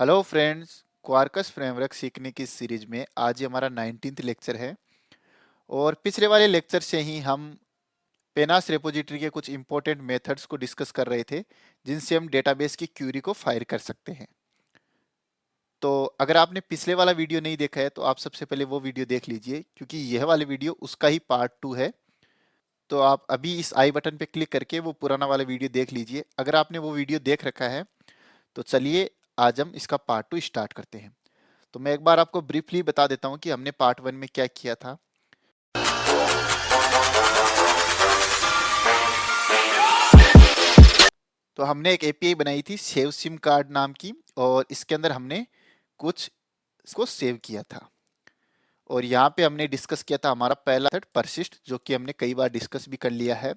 Hello friends, क्वार्कस framework सीखने की series में आज ये हमारा 19th लेक्चर है। और पिछले वाले लेक्चर से ही हम पेनास रेपोजिटरी के कुछ इंपॉर्टेंट मेथड्स को डिस्कस कर रहे थे, जिनसे हम डेटाबेस की क्यूरी को फायर कर सकते हैं। तो अगर आपने पिछले वाला वीडियो नहीं देखा है तो आप सबसे पहले वो वीडियो देख लीजिए, क्योंकि यह वाला वीडियो उसका ही पार्ट 2 है। तो आप अभी इस आई बटन पे क्लिक करके वो पुराना वाला वीडियो देख लीजिए। अगर आपने वो वीडियो देख रखा है तो चलिए आज हम इसका पार्ट 2 स्टार्ट करते हैं। तो मैं एक बार आपको ब्रीफली बता देता हूं कि हमने पार्ट 1 में क्या किया था। तो हमने एक एपीआई बनाई थी सेव सिम कार्ड नाम की, और इसके अंदर हमने कुछ इसको सेव किया था। और यहाँ पे हमने डिस्कस किया था हमारा पहला मेथड परसिस्ट, जो कि हमने कई बार डिस्कस भी कर लिया है।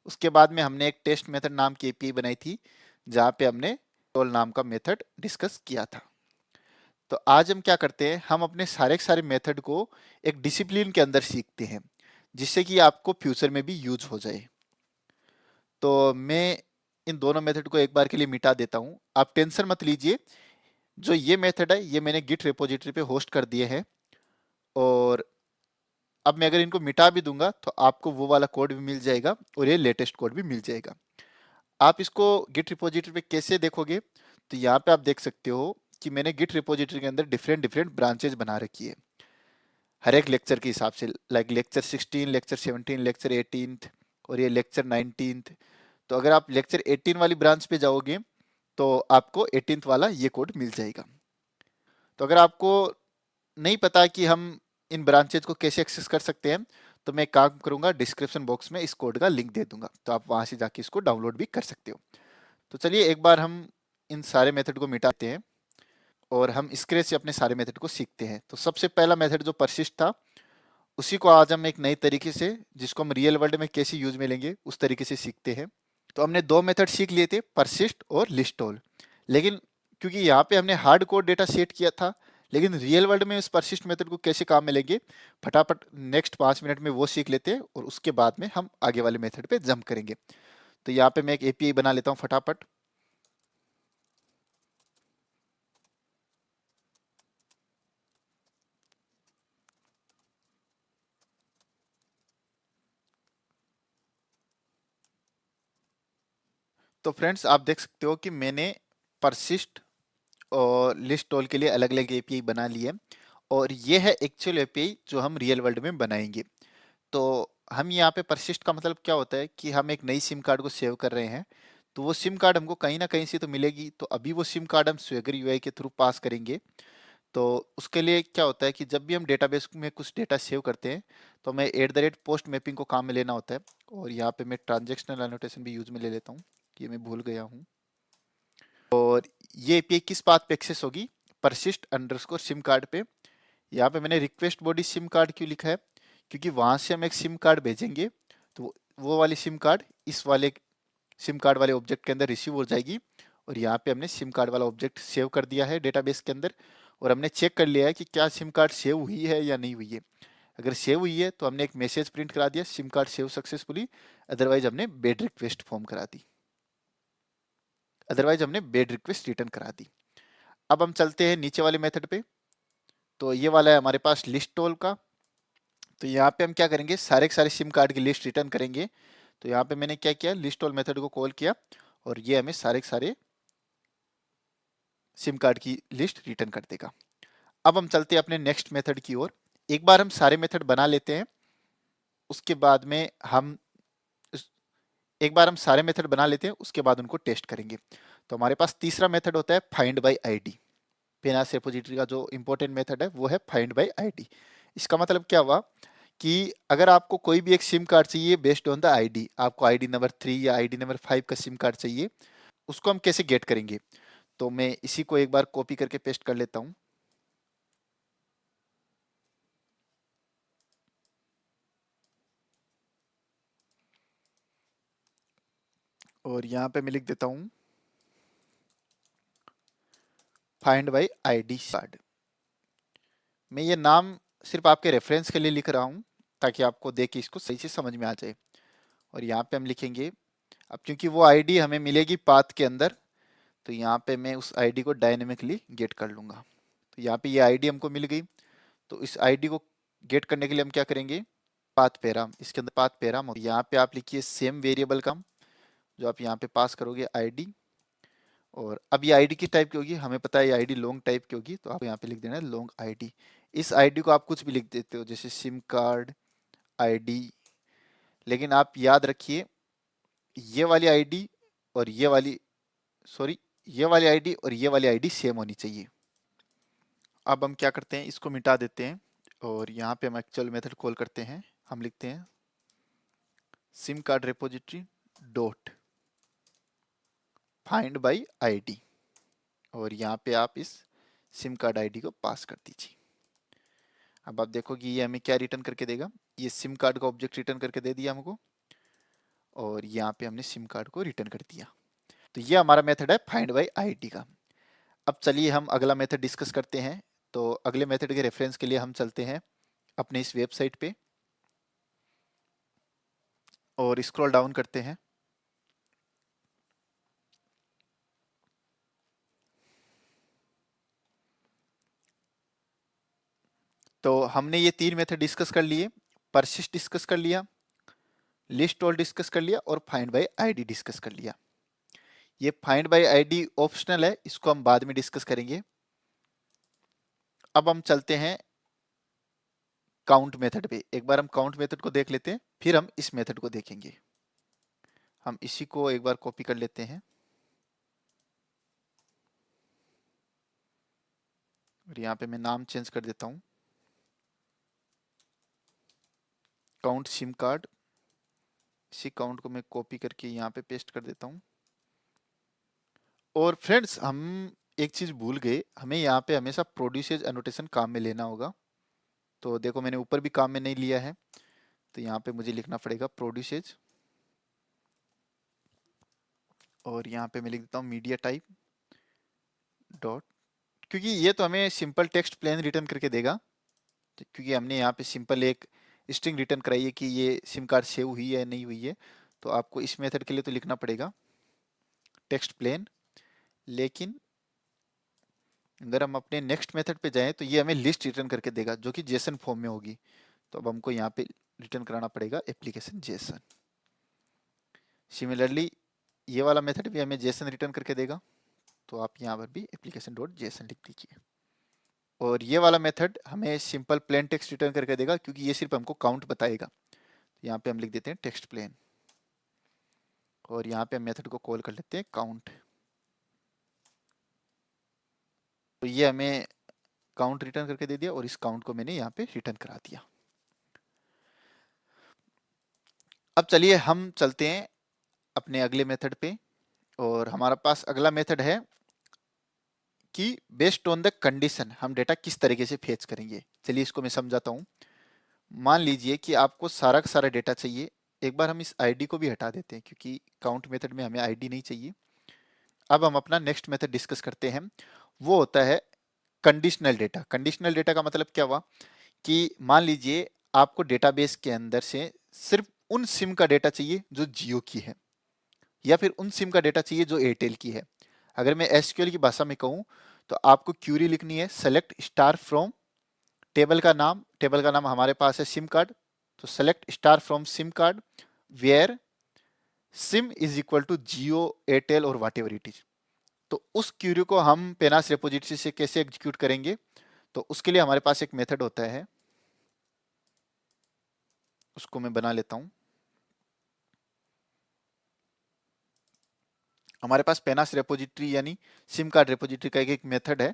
उसके बाद में हमने एक टेस्ट मेथड नाम की एपीआई बनाई थी, जहाँ पे हमने टोल नाम का मेथड डिस्कस किया था। तो आज हम क्या करते हैं, हम अपने सारे के सारे मेथड को एक डिसिप्लिन के अंदर सीखते हैं, जिससे कि आपको फ्यूचर में भी यूज हो जाए। तो मैं इन दोनों मेथड को एक बार के लिए मिटा देता हूं, आप टेंशन मत लीजिए। जो ये मेथड है ये मैंने गिट रेपोजिटरी पे होस्ट कर दिए हैं, और अब मैं अगर इनको मिटा भी दूंगा तो आपको वो वाला कोड भी मिल जाएगा और ये लेटेस्ट कोड भी मिल जाएगा। आप इसको गिट रिपोजिटरी पे कैसे देखोगे, तो यहाँ पे आप देख सकते हो कि मैंने गिट रिपोजिटरी के अंदर डिफरेंट डिफरेंट ब्रांचेज बना रखी है, हर एक लेक्चर के हिसाब से। लाइक लेक्चर 16, लेक्चर 17, लेक्चर 18 और ये लेक्चर 19। तो अगर आप लेक्चर 18 वाली ब्रांच पे जाओगे तो आपको 18th वाला ये कोड मिल जाएगा। तो अगर आपको नहीं पता कि हम इन ब्रांचेज को कैसे एक्सेस कर सकते हैं, तो मैं एक काम करूंगा, डिस्क्रिप्शन बॉक्स में इस कोड का लिंक दे दूंगा, तो आप वहां से जाके इसको डाउनलोड भी कर सकते हो। तो चलिए एक बार हम इन सारे मेथड को मिटाते हैं और हम स्क्रैच से अपने सारे मेथड को सीखते हैं। तो सबसे पहला मेथड जो परसिस्ट था, उसी को आज हम एक नई तरीके से, जिसको हम रियल वर्ल्ड में कैसे यूज में लेंगे, उस तरीके से सीखते हैं। तो हमने दो मेथड सीख लिए थे, परसिस्ट और लिस्ट ऑल। लेकिन क्योंकि यहाँ पे हमने हार्ड कोड डेटा सेट किया था, लेकिन रियल वर्ल्ड में इस परसिस्ट मेथड को कैसे काम में लेंगे, फटाफट नेक्स्ट 5 मिनट में वो सीख लेते हैं, और उसके बाद में हम आगे वाले मेथड पे जंप करेंगे। तो यहाँ पे मैं एक एपीआई बना लेता हूँ फटाफट। तो फ्रेंड्स आप देख सकते हो कि मैंने परसिस्ट और लिस्ट ऑल के लिए अलग अलग एपीआई बना ली है, और ये है एक्चुअल एपीआई जो हम रियल वर्ल्ड में बनाएंगे। तो हम यहाँ पे परसिस्ट का मतलब क्या होता है कि हम एक नई सिम कार्ड को सेव कर रहे हैं, तो वो सिम कार्ड हमको कहीं ना कहीं से तो मिलेगी। तो अभी वो सिम कार्ड हम स्वेगर यूआई के थ्रू पास करेंगे। तो उसके लिए क्या होता है कि जब भी हम डेटाबेस में कुछ डेटा सेव करते हैं, तो हमें @पोस्ट मैपिंग को काम में लेना होता है। और यहाँ पे मैं ट्रांजेक्शनल एनोटेशन भी यूज में ले लेता हूँ, ये मैं भूल गया हूँ। और ये एपीआई किस बात पे एक्सेस होगी, परसिस्ट अंडरस्कोर सिम कार्ड पे। यहाँ पे मैंने रिक्वेस्ट बॉडी सिम कार्ड क्यों लिखा है, क्योंकि वहां से हम एक सिम कार्ड भेजेंगे, तो वो वाली सिम कार्ड इस वाले सिम कार्ड वाले ऑब्जेक्ट के अंदर रिसीव हो जाएगी। और यहाँ पे हमने सिम कार्ड वाला ऑब्जेक्ट सेव कर दिया है डेटाबेस के अंदर, और हमने चेक कर लिया है कि क्या सिम कार्ड सेव हुई है या नहीं हुई है। अगर सेव हुई है तो हमने एक मैसेज प्रिंट करा दिया, SIM card save successfully. Otherwise हमने बेड रिक्वेस्ट फॉर्म करा दी, अदरवाइज हमने बेड रिक्वेस्ट रिटर्न करा दी। अब हम चलते हैं नीचे वाले मेथड पे। तो ये वाला है हमारे पास लिस्ट टोल का। तो यहाँ पे हम क्या करेंगे, सारे के सारे सिम कार्ड की लिस्ट रिटर्न करेंगे। तो यहाँ पे मैंने क्या किया, लिस्ट ऑल मेथड को कॉल किया, और ये हमें सारे के सारे सिम कार्ड की लिस्ट रिटर्न कर देगा। अब हम चलते हैं अपने नेक्स्ट मेथड की ओर। एक बार हम सारे मेथड बना लेते हैं, उसके बाद में हम एक बार हम सारे मेथड बना लेते हैं, उसके बाद उनको टेस्ट करेंगे। तो हमारे पास तीसरा मेथड होता है फाइंड बाय आईडी। पेनास रेपोजिटरी का जो इंपॉर्टेंट मेथड है वो है फाइंड बाय आईडी। इसका मतलब क्या हुआ कि अगर आपको कोई भी एक सिम कार्ड चाहिए बेस्ड ऑन द आईडी, आपको आईडी नंबर 3 या आईडी नंबर 5 का सिम कार्ड चाहिए, उसको हम कैसे गेट करेंगे। तो मैं इसी को एक बार कॉपी करके पेस्ट कर लेता हूँ। और यहाँ पे मैं लिख देता हूँ फाइंड बाय आईडी कार्ड। मैं ये नाम सिर्फ आपके रेफरेंस के लिए लिख रहा हूँ, ताकि आपको देख के इसको सही से समझ में आ जाए। और यहाँ पे हम लिखेंगे, अब क्योंकि वो आईडी हमें मिलेगी पाथ के अंदर, तो यहाँ पे मैं उस आईडी को डायनेमिकली गेट कर लूँगा। तो यहाँ पे ये आईडी हमको मिल गई। तो इस आईडी को गेट करने के लिए हम क्या करेंगे, पाथ पैराम, इसके अंदर पाथ पैराम, यहाँ पे आप लिखिए सेम वेरिएबल का जो आप यहाँ पे पास करोगे आईडी। और अब ये आईडी किस टाइप की होगी, हमें पता है ये आईडी लॉन्ग टाइप की होगी, तो आप यहाँ पे लिख देना है लॉन्ग आईडी। इस आईडी को आप कुछ भी लिख देते हो, जैसे सिम कार्ड आईडी, लेकिन आप याद रखिए ये वाली आईडी और ये वाली, सॉरी, ये वाली आईडी और ये वाली आईडी सेम होनी चाहिए। अब हम क्या करते हैं, इसको मिटा देते हैं और यहाँ पे हम एक्चुअल मेथड कॉल करते हैं। हम लिखते हैं SIM card repository dot find by ID, और यहाँ पे आप इस सिम कार्ड आईडी को पास कर दीजिए। अब आप देखोगे ये हमें क्या रिटर्न करके देगा, ये सिम कार्ड का ऑब्जेक्ट रिटर्न करके दे दिया हमको, और यहाँ पे हमने सिम कार्ड को रिटर्न कर दिया। तो ये हमारा मेथड है फाइंड बाई आईडी का। अब चलिए हम अगला मेथड डिस्कस करते हैं। तो अगले मेथड के रेफरेंस के लिए हम चलते हैं अपने इस वेबसाइट पे और स्क्रॉल डाउन करते हैं। तो हमने ये 3 मेथड डिस्कस कर लिए, परसिस्ट डिस्कस कर लिया, लिस्ट ऑल डिस्कस कर लिया और फाइंड बाय आईडी डिस्कस कर लिया। ये फाइंड बाय आईडी ऑप्शनल है, इसको हम बाद में डिस्कस करेंगे। अब हम चलते हैं काउंट मेथड पे। एक बार हम काउंट मेथड को देख लेते हैं, फिर हम इस मेथड को देखेंगे। हम इसी को एक बार कॉपी कर लेते हैं और यहाँ पे मैं नाम चेंज कर देता हूँ, काउंट सिम कार्ड। इसी काउंट को मैं कॉपी करके यहाँ पे पेस्ट कर देता हूँ। और फ्रेंड्स हम एक चीज भूल गए, हमें यहाँ पे हमेशा प्रोड्यूसेज एनोटेशन काम में लेना होगा। तो देखो मैंने ऊपर भी काम में नहीं लिया है, तो यहाँ पे मुझे लिखना पड़ेगा प्रोड्यूसेज, और यहाँ पे मैं लिख देता हूँ मीडिया टाइप डॉट, क्योंकि ये तो हमें सिंपल टेक्स्ट प्लेन रिटर्न करके देगा, क्योंकि हमने यहाँ पे सिंपल एक स्ट्रिंग रिटर्न कराई है कि ये सिम कार्ड सेव हुई है या नहीं हुई है। तो आपको इस मेथड के लिए तो लिखना पड़ेगा टेक्स्ट प्लेन, लेकिन अगर हम अपने नेक्स्ट मेथड पे जाएं तो ये हमें लिस्ट रिटर्न करके देगा जो कि जेसन फॉर्म में होगी। तो अब हमको यहाँ पे रिटर्न कराना पड़ेगा एप्लीकेशन जेसन। सिमिलरली ये वाला मेथड भी हमें जेसन रिटर्न करके देगा, तो आप यहाँ पर भी एप्लीकेशन डॉट जेसन लिख दीजिए। और ये वाला मेथड हमें सिंपल प्लेन टेक्स्ट रिटर्न करके देगा, क्योंकि ये सिर्फ हमको काउंट बताएगा। तो यहाँ पे हम लिख देते हैं टेक्स्ट प्लेन, और यहाँ पे हम मेथड को कॉल कर लेते हैं काउंट। तो ये हमें काउंट रिटर्न करके दे दिया, और इस काउंट को मैंने यहाँ पे रिटर्न करा दिया। अब चलिए हम चलते हैं अपने अगले मेथड पे, और हमारा पास अगला मेथड है कि बेस्ड ऑन द कंडीशन हम डेटा किस तरीके से फेच करेंगे। चलिए इसको मैं समझाता हूँ। मान लीजिए कि आपको सारा का सारा डेटा चाहिए। एक बार हम इस आईडी को भी हटा देते हैं, क्योंकि काउंट मेथड में हमें आईडी नहीं चाहिए। अब हम अपना नेक्स्ट मेथड डिस्कस करते हैं, वो होता है कंडीशनल डेटा। कंडीशनल डेटा का मतलब क्या हुआ कि मान लीजिए आपको डेटाबेस के अंदर से सिर्फ उन सिम का डेटा चाहिए जो जियो की है, या फिर उन सिम का डेटा चाहिए जो एयरटेल की है। अगर मैं एसक्यूएल की भाषा में कहूँ तो आपको क्यूरी लिखनी है सेलेक्ट स्टार फ्रॉम टेबल का नाम हमारे पास है सिम कार्ड, तो select star from SIM card where SIM is equal to Jio Airtel और वाट एवर इट इज। तो उस क्यूरी को हम पेनास रिपोजिटरी से कैसे एग्जीक्यूट करेंगे, तो उसके लिए हमारे पास एक मेथड होता है, उसको मैं बना लेता हूं। हमारे पास पेनास रिपोजिटरी यानी सिम कार्ड रिपोजिटरी का एक मेथड है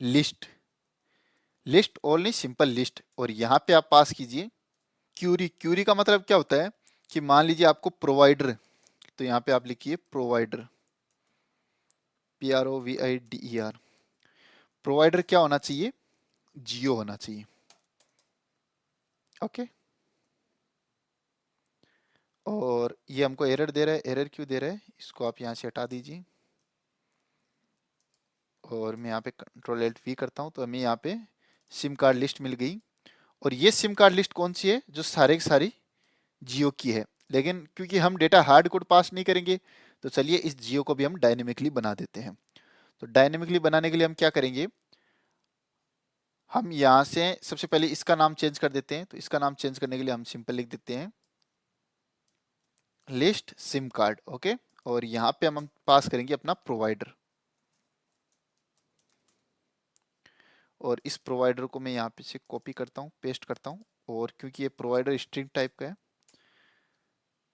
लिस्ट ओनली सिंपल लिस्ट, और यहां पे आप पास कीजिए क्यूरी का मतलब क्या होता है कि मान लीजिए आपको प्रोवाइडर, तो यहाँ पे आप लिखिए प्रोवाइडर PROVIDER। प्रोवाइडर क्या होना चाहिए, जियो होना चाहिए। ओके, और ये हमको एरर दे रहा है, एरर क्यों दे रहा है, इसको आप यहाँ से हटा दीजिए, और मैं यहाँ पे Ctrl+Alt+V करता हूँ, तो हमें यहाँ पे सिम कार्ड लिस्ट मिल गई। और ये सिम कार्ड लिस्ट कौन सी है, जो सारे की सारी जियो की है। लेकिन क्योंकि हम डेटा हार्ड कोड पास नहीं करेंगे, तो चलिए इस जियो को भी हम डायनेमिकली बना देते हैं। तो डायनेमिकली बनाने के लिए हम क्या करेंगे, हम यहाँ से सबसे पहले इसका नाम चेंज कर देते हैं। तो इसका नाम चेंज करने के लिए हम सिंपल लिख देते हैं लिस्ट सिम कार्ड। ओके, और यहाँ पे हम पास करेंगे अपना प्रोवाइडर, और इस प्रोवाइडर को मैं यहाँ पे से कॉपी करता हूँ, पेस्ट करता हूँ, और क्योंकि ये प्रोवाइडर स्ट्रिंग टाइप का है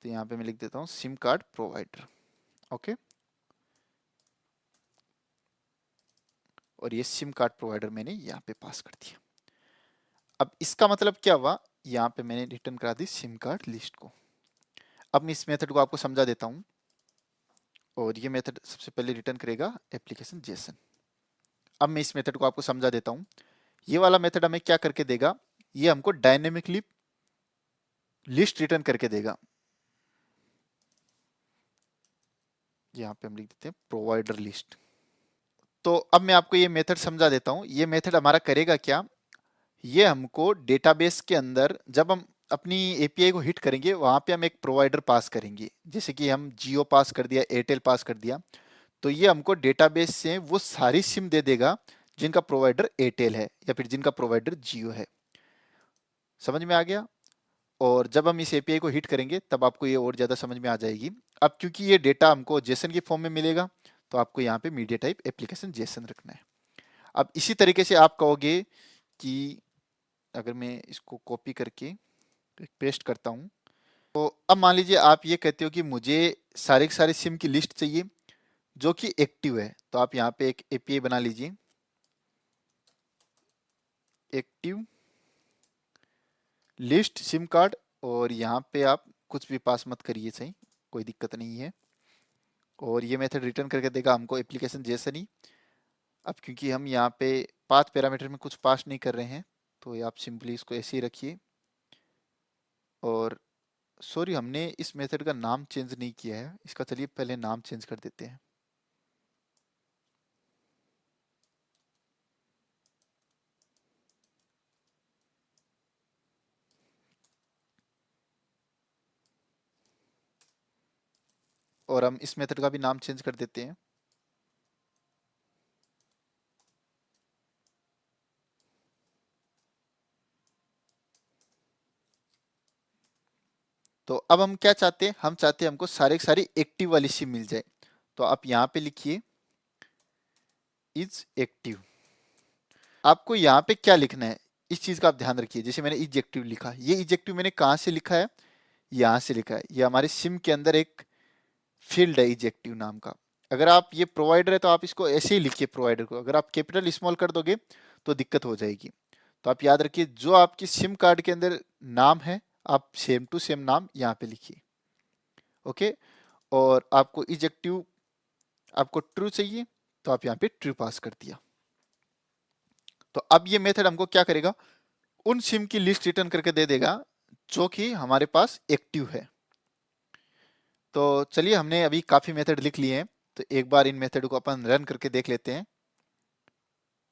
तो यहाँ पे मैं लिख देता हूँ सिम कार्ड प्रोवाइडर। ओके, और ये सिम कार्ड प्रोवाइडर मैंने यहाँ पे पास कर दिया। अब इसका मतलब क्या हुआ, यहाँ पे मैंने रिटर्न करा दी सिम कार्ड लिस्ट को। अब मैं इस मेथड को आपको समझा देता हूँ, और ये मेथड सबसे पहले रिटर्न करेगा एप्लीकेशन जेसन। अब मैं इस मेथड को आपको समझा देता हूँ। ये वाला मेथड हमें क्या करके देगा, ये हमको डायनेमिकली लिस्ट रिटर्न करके देगा। यहाँ पे हम लिख देते हैं प्रोवाइडर लिस्ट। तो अब मैं आपको ये मेथड समझा देता हूँ। ये मेथड हमारा करेगा क्या, ये हमको डेटाबेस के अंदर जब हम अपनी एपीआई को हिट करेंगे वहां पे हम एक प्रोवाइडर पास करेंगे, जैसे कि हम जियो पास कर दिया, एयरटेल पास कर दिया, तो ये हमको डेटाबेस से वो सारी सिम दे देगा जिनका प्रोवाइडर एयरटेल है या फिर जिनका प्रोवाइडर जियो है। समझ में आ गया। और जब हम इस एपीआई को हिट करेंगे तब आपको ये और ज़्यादा समझ में आ जाएगी। अब क्योंकि ये डेटा हमको जेसन के फॉर्म में मिलेगा तो आपको यहाँ पे मीडिया टाइप एप्लीकेशन जेसन रखना है। अब इसी तरीके से आप कहोगे कि अगर मैं इसको कॉपी करके पेस्ट करता हूँ, तो अब मान लीजिए आप ये कहते हो कि मुझे सारे के सारे सिम की लिस्ट चाहिए जो कि एक्टिव है, तो आप यहाँ पे एक एपीआई बना लीजिए, एक्टिव लिस्ट सिम कार्ड, और यहाँ पे आप कुछ भी पास मत करिए, सही, कोई दिक्कत नहीं है। और ये मेथड रिटर्न करके देगा हमको एप्लीकेशन जेसन ही। अब क्योंकि हम यहाँ पे 5 पैरामीटर में कुछ पास नहीं कर रहे हैं तो आप सिंपली इसको ऐसे ही रखिए। और सॉरी, हमने इस मेथड का नाम चेंज नहीं किया है इसका, चलिए पहले नाम चेंज कर देते हैं। और हम इस मेथड का भी नाम चेंज कर देते हैं। तो अब हम क्या चाहते हैं, हम चाहते हैं हमको सारे के सारे एक्टिव वाली सिम मिल जाए। तो आप यहाँ पे लिखिए इज एक्टिव। आपको यहाँ पे क्या लिखना है इस चीज का आप ध्यान रखिए। जैसे मैंने इजेक्टिव लिखा, ये इजेक्टिव मैंने कहाँ से लिखा है, यहाँ से लिखा है। ये हमारे सिम के अंदर एक फील्ड है इजेक्टिव नाम का। अगर आप ये प्रोवाइडर है तो आप इसको ऐसे ही लिखिए प्रोवाइडर को, अगर आप कैपिटल स्मॉल कर दोगे तो दिक्कत हो जाएगी। तो आप याद रखिए जो आपकी सिम कार्ड के अंदर नाम है आप सेम टू सेम नाम यहाँ पे लिखिए। ओके, और आपको इजेक्टिव आपको ट्रू चाहिए तो आप यहाँ पे ट्रू पास कर दिया। तो अब ये मेथड हमको क्या करेगा, उन सिम की लिस्ट रिटर्न करके दे देगा जो कि हमारे पास एक्टिव है। तो चलिए हमने अभी काफी मेथड लिख लिए हैं, तो एक बार इन मेथड को अपन रन करके देख लेते हैं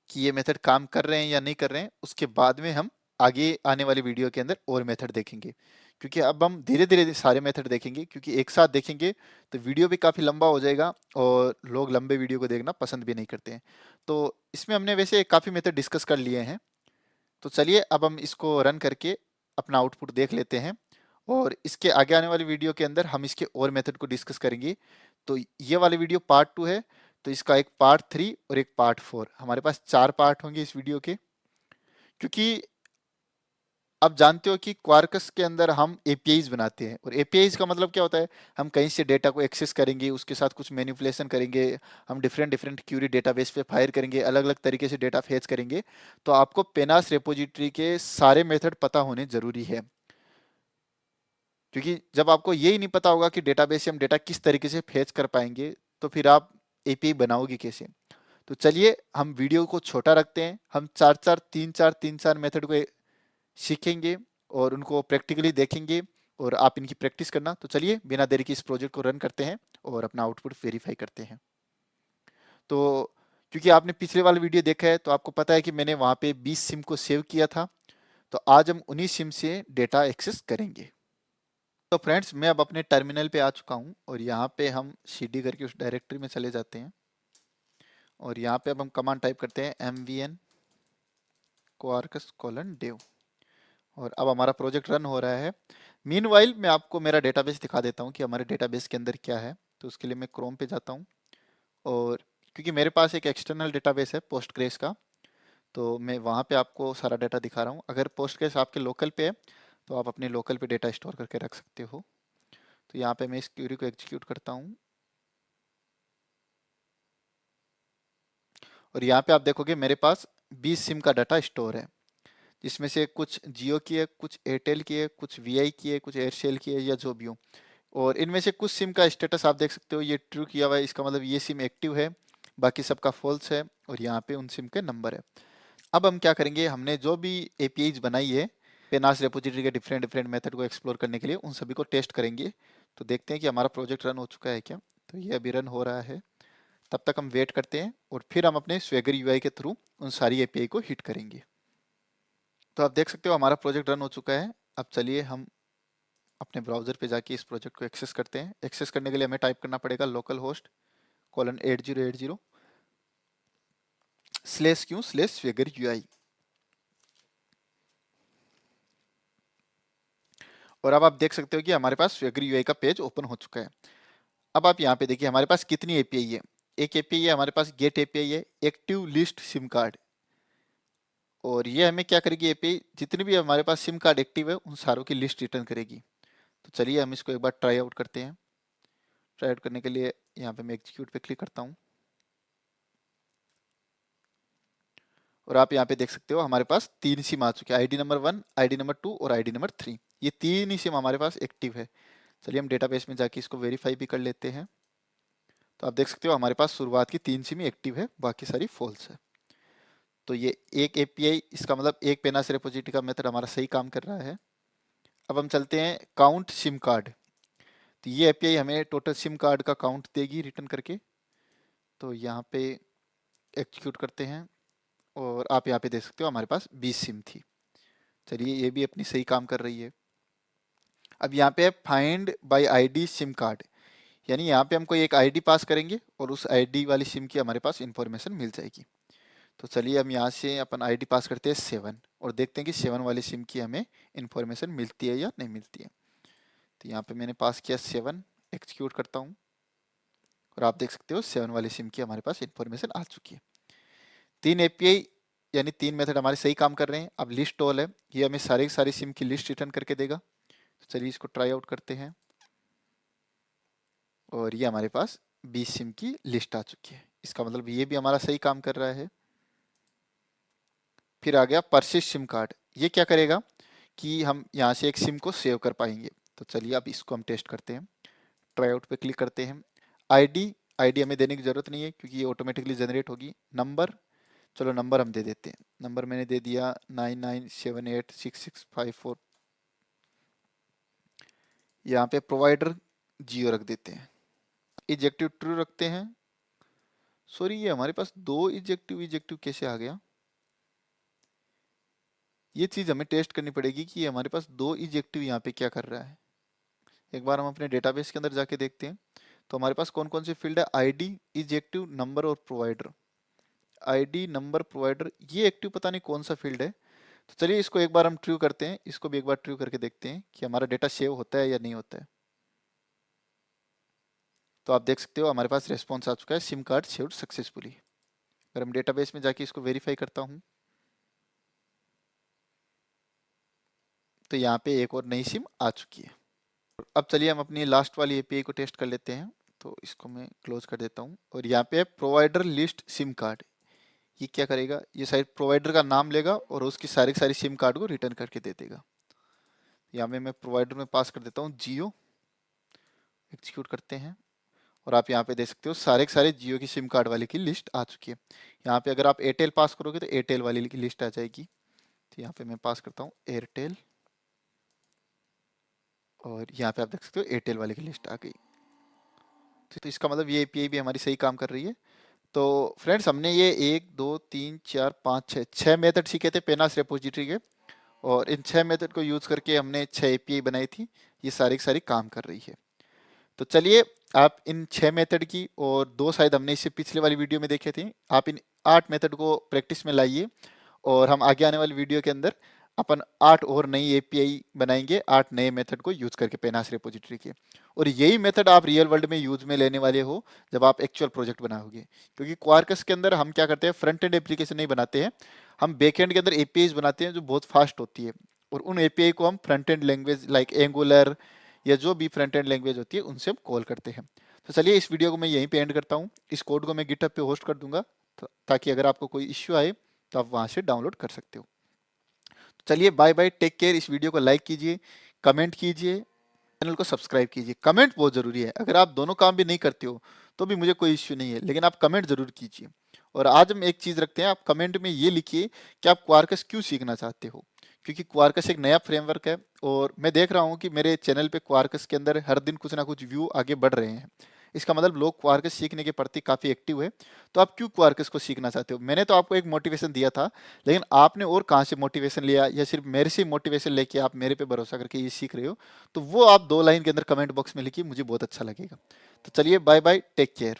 कि ये मेथड काम कर रहे हैं या नहीं कर रहे हैं। उसके बाद में हम आगे आने वाली वीडियो के अंदर और मेथड देखेंगे, क्योंकि अब हम धीरे धीरे सारे मेथड देखेंगे, क्योंकि एक साथ देखेंगे तो वीडियो भी काफ़ी लंबा हो जाएगा और लोग लंबे वीडियो को देखना पसंद भी नहीं करते हैं। तो इसमें हमने वैसे काफ़ी मेथड डिस्कस कर लिए हैं। तो चलिए अब हम इसको रन करके अपना आउटपुट देख लेते हैं, और इसके आगे आने वाली वीडियो के अंदर हम इसके और मेथड को डिस्कस करेंगे। तो ये वाली वीडियो पार्ट 2 है, तो इसका एक पार्ट 3 और एक पार्ट 4, हमारे पास 4 पार्ट होंगे इस वीडियो के। क्योंकि आप जानते हो कि क्वार्कस के अंदर हम एपीआईज बनाते हैं, और एपीआईज का मतलब क्या होता है, हम कहीं से डेटा को एक्सेस करेंगे, उसके साथ कुछ मैनिपुलेशन करेंगे, हम डिफरेंट डिफरेंट क्यूरी डेटाबेस पे फायर करेंगे, अलग अलग तरीके से डेटा फेच करेंगे। तो आपको पेनास रेपोजिटरी के सारे मेथड पता होने जरूरी है, क्योंकि जब आपको यही नहीं पता होगा कि डेटाबेस से हम डेटा किस तरीके से फेच कर पाएंगे तो फिर आप एपीआई बनाओगे कैसे। तो चलिए हम वीडियो को छोटा रखते हैं, हम तीन चार मेथड को सीखेंगे और उनको प्रैक्टिकली देखेंगे, और आप इनकी प्रैक्टिस करना। तो चलिए बिना देरी के इस प्रोजेक्ट को रन करते हैं और अपना आउटपुट वेरीफाई करते हैं। तो क्योंकि आपने पिछले वाला वीडियो देखा है तो आपको पता है कि मैंने वहाँ पे 20 सिम को सेव किया था, तो आज हम उन्हीं सिम से डेटा एक्सेस करेंगे। तो फ्रेंड्स मैं अब अपने टर्मिनल पे आ चुका हूँ और यहाँ पे हम cd करके उस डायरेक्टरी में चले जाते हैं और यहाँ पे अब हम कमांड टाइप करते हैं mvn quarkus:dev और अब हमारा प्रोजेक्ट रन हो रहा है। मीनवाइल मैं आपको मेरा डेटाबेस दिखा देता हूँ कि हमारे डेटाबेस के अंदर क्या है। तो उसके लिए मैं क्रोम पे जाता हूँ और क्योंकि मेरे पास एक एक्सटर्नल डेटाबेस है पोस्टग्रेस का, तो मैं वहाँ पे आपको सारा डाटा दिखा रहा हूँ। अगर पोस्टग्रेस आपके लोकल पे है तो आप अपने लोकल पे डेटा स्टोर करके रख सकते हो। तो यहाँ पे मैं इस क्यूरी को एग्जीक्यूट करता हूँ और यहाँ पे आप देखोगे मेरे पास 20 सिम का डाटा स्टोर है, जिसमें से कुछ जियो की है, कुछ एयरटेल की है, कुछ वीआई की है, कुछ एयरसेल की है या जो भी हो। और इनमें से कुछ सिम का स्टेटस आप देख सकते हो, ये ट्रू किया हुआ है, इसका मतलब ये सिम एक्टिव है, बाकी सबका फॉल्स है और यहाँ पे उन सिम के नंबर है। अब हम क्या करेंगे, हमने जो भी एपीआईज बनाई है पेनास रेपोजिटरी के डिफरेंट डिफरेंट मेथड को एक्सप्लोर करने के लिए, उन सभी को टेस्ट करेंगे। तो देखते हैं कि हमारा प्रोजेक्ट रन हो चुका है क्या। तो ये अभी रन हो रहा है, तब तक हम वेट करते हैं और फिर हम अपने स्वेगर यूआई के थ्रू उन सारी एपीआई को हिट करेंगे। तो आप देख सकते हो हमारा प्रोजेक्ट रन हो चुका है। अब चलिए हम अपने ब्राउजर पे जाके इस प्रोजेक्ट को एक्सेस करते हैं। एक्सेस करने के लिए हमें टाइप करना पड़ेगा localhost:8080/q/swagger.ui और अब आप देख सकते हो कि हमारे पास स्वेगर यूआई का पेज ओपन हो चुका है। अब आप यहाँ पे देखिए हमारे पास कितनी एपीआई है। एक एपीआई है हमारे पास, गेट एपीआई है, एक्टिव लिस्ट सिम कार्ड। और ये हमें क्या करेगी एपीआई, जितनी भी हमारे पास सिम कार्ड एक्टिव है उन सारों की लिस्ट रिटर्न करेगी। तो चलिए हम इसको एक बार ट्राई आउट करते हैं। ट्राई आउट करने के लिए यहाँ पे मैं एग्जीक्यूट पे क्लिक करता हूँ और आप यहाँ पे देख सकते हो हमारे पास 3 सिम आ चुके हैं, आईडी नंबर 1, आईडी नंबर 2 और आईडी नंबर 3। ये 3 ही सिम हमारे पास एक्टिव है। चलिए हम डेटाबेस में जाके इसको वेरीफाई भी कर लेते हैं। तो आप देख सकते हो हमारे पास शुरुआत की 3 सिम एक्टिव है, बाकी सारी फॉल्स है। तो ये एक एपीआई, इसका मतलब एक पेनास रेपोजिटरी का मेथड हमारा सही काम कर रहा है। अब हम चलते हैं काउंट सिम कार्ड। तो ये एपीआई हमें टोटल सिम कार्ड का काउंट देगी रिटर्न करके। तो यहाँ पे एग्जीक्यूट करते हैं और आप यहाँ पे देख सकते हो हमारे पास 20 सिम थी। चलिए ये भी अपनी सही काम कर रही है। अब यहाँ पे है find by ID SIM card, यानी यहाँ पे हम कोई एक आईडी पास करेंगे और उस आईडी वाली सिम की हमारे पास इंफॉर्मेशन मिल जाएगी। तो चलिए हम यहाँ से अपन आईडी पास करते हैं 7 और देखते हैं कि 7 वाली सिम की हमें इंफॉर्मेशन मिलती है या नहीं मिलती है। तो यहाँ पे मैंने पास किया 7, एक्जीक्यूट करता हूँ और आप देख सकते हो 7 वाली सिम की हमारे पास इंफॉर्मेशन आ चुकी है। 3 एपीआई यानी 3 मेथड हमारे सही काम कर रहे हैं। अब लिस्ट ऑल है, ये हमें सारी सिम की लिस्ट रिटर्न करके देगा। तो चलिए इसको ट्राई आउट करते हैं और ये हमारे पास 20 सिम की लिस्ट आ चुकी है। इसका मतलब ये भी हमारा सही काम कर रहा है। फिर आ गया परसिस्ट सिम कार्ड। ये क्या करेगा कि हम यहाँ से एक सिम को सेव कर पाएंगे। तो चलिए अब इसको हम टेस्ट करते हैं। ट्राई आउट पे क्लिक करते हैं। आईडी हमें देने की ज़रूरत नहीं है क्योंकि ये ऑटोमेटिकली जनरेट होगी। नंबर, चलो नंबर हम दे देते हैं। नंबर मैंने दे दिया 99786654। यहाँ पे प्रोवाइडर जियो रख देते हैं। इजेक्टिव ट्रू रखते हैं। सॉरी, ये हमारे पास 2 इजेक्टिव कैसे आ गया? ये चीज़ हमें टेस्ट करनी पड़ेगी कि हमारे पास 2 इजेक्टिव यहाँ पे क्या कर रहा है। एक बार हम अपने डेटाबेस के अंदर जाके देखते हैं। तो हमारे पास कौन कौन सी फील्ड है, आईडी, इजेक्टिव, नंबर और प्रोवाइडर। आईडी, नंबर, प्रोवाइडर, ये एक्टिव पता नहीं कौन सा फील्ड है। तो चलिए इसको एक बार हम ट्रू करते हैं, इसको भी एक बार ट्रू करके देखते हैं कि हमारा डेटा सेव होता है या नहीं होता है। तो आप देख सकते हो हमारे पास रेस्पॉन्स आ चुका है, सिम कार्ड सेव्ड सक्सेसफुली। अगर हम डेटाबेस में जाके इसको वेरीफाई करता हूँ तो यहाँ पे एक और नई सिम आ चुकी है। अब चलिए हम अपनी लास्ट वाली एपीआई को टेस्ट कर लेते हैं। तो इसको मैं क्लोज कर देता हूँ और यहाँ पे प्रोवाइडर लिस्ट सिम कार्ड। ये क्या करेगा, ये शायद प्रोवाइडर का नाम लेगा और उसकी सारी सिम कार्ड को रिटर्न करके दे देगा। यहाँ पे मैं प्रोवाइडर में पास कर देता हूँ जियो, एग्जीक्यूट करते हैं और आप यहाँ पे देख सकते हो सारे जियो की सिम कार्ड वाले की लिस्ट आ चुकी है। यहाँ पे अगर आप एयरटेल पास करोगे तो एयरटेल वाली की लिस्ट आ जाएगी। तो यहाँ पे मैं पास करता हूँ एयरटेल और यहाँ पे आप देख सकते हो एयरटेल वाले की लिस्ट आ गई। तो इसका मतलब ये एपीआई भी हमारी सही काम कर रही है। तो फ्रेंड्स हमने ये 1 2 3 4 5 6 मेथड सीखे थे पेनास रेपोजिटरी के और इन 6 मेथड को यूज़ करके हमने 6 एपीआई बनाई थी ये सारी की सारी काम कर रही है। तो चलिए, आप इन 6 मेथड की और 2 शायद हमने इससे पिछले वाली वीडियो में देखे थे, आप इन 8 मेथड को प्रैक्टिस में लाइए और हम आगे आने वाली वीडियो के अंदर अपन 8 और नई एपीआई बनाएंगे 8 नए मेथड को यूज करके पेनास रिपोजिटरी के। और यही मेथड आप रियल वर्ल्ड में यूज में लेने वाले हो जब आप एक्चुअल प्रोजेक्ट बनाओगे, क्योंकि क्वार्कस के अंदर हम क्या करते हैं, फ्रंट एंड एप्लीकेशन नहीं बनाते हैं, हम बैक एंड के अंदर एपीआई बनाते हैं जो बहुत फास्ट होती है, और उन एपीआई को हम front end language like angular या जो भी फ्रंट एंड लैंग्वेज होती है उनसे हम कॉल करते हैं। तो चलिए, इस वीडियो को मैं यहीं पे एंड करता हूँ। इस कोड को मैं गिटहब पे होस्ट कर दूंगा ताकि अगर आपको कोई इश्यू आए तो आप वहां से डाउनलोड कर सकते हो। चलिए, बाय बाय, टेक केयर। इस वीडियो को लाइक कीजिए, कमेंट कीजिए, चैनल को सब्सक्राइब कीजिए। कमेंट बहुत जरूरी है, अगर आप दोनों काम भी नहीं करते हो तो भी मुझे कोई इश्यू नहीं है, लेकिन आप कमेंट जरूर कीजिए। और आज हम एक चीज रखते हैं, आप कमेंट में ये लिखिए कि आप क्वार्कस क्यों सीखना चाहते हो, क्योंकि क्वार्कस एक नया फ्रेमवर्क है और मैं देख रहा हूँ कि मेरे चैनल पे क्वार्कस के अंदर हर दिन कुछ ना कुछ व्यू आगे बढ़ रहे हैं। इसका मतलब लोग क्वार्कस सीखने के प्रति काफी एक्टिव है। तो आप क्यों क्वार्कस को सीखना चाहते हो? मैंने तो आपको एक मोटिवेशन दिया था, लेकिन आपने और कहाँ से मोटिवेशन लिया, या सिर्फ मेरे से मोटिवेशन लेके आप मेरे पे भरोसा करके ये सीख रहे हो, तो वो आप 2 लाइन के अंदर कमेंट बॉक्स में लिखिए, मुझे बहुत अच्छा लगेगा। तो चलिए, बाय बाय, टेक केयर।